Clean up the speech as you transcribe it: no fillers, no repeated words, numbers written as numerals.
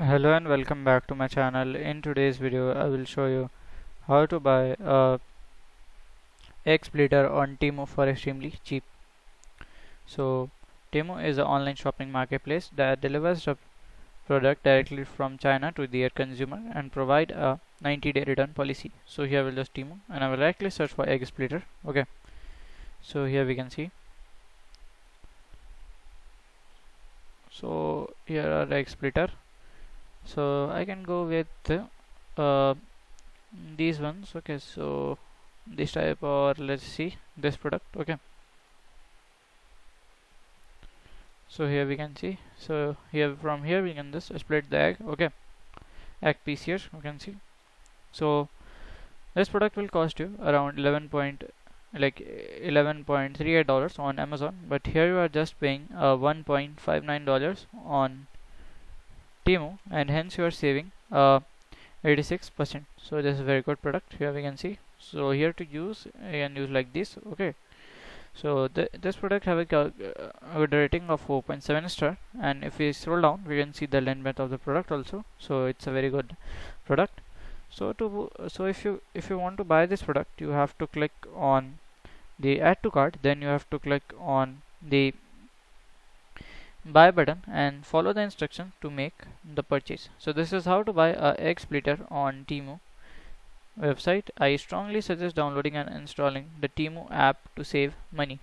Hello and welcome back to my channel. In today's video I will show you how to buy a egg splitter on TEMU for extremely cheap. So TEMU is an online shopping marketplace that delivers the product directly from China to their consumer and provide a 90-day return policy. So here we'll just TEMU and I will directly search for egg splitter. Okay, so here we can see, so here are egg splitter. So I can go with uh, these ones. Okay, so this type, or let's see this product. Okay, so here we can see, so here from here we can just split the egg. Okay, egg piece here you can see. So this product will cost you around 11.38 dollars on Amazon, but here you are just paying $1.59 on Temu, and hence you are saving 86%. So this is a very good product. Here we can see, so here to use, you can use like this. Okay, so this product have a rating of 4.7 star, and if we scroll down we can see the length of the product also. So it's a very good product. So if you want to buy this product, you have to click on the add to cart, then you have to click on the buy button and follow the instructions to make the purchase. So this is how to buy a egg splitter on Temu website. I strongly suggest downloading and installing the Temu app to save money.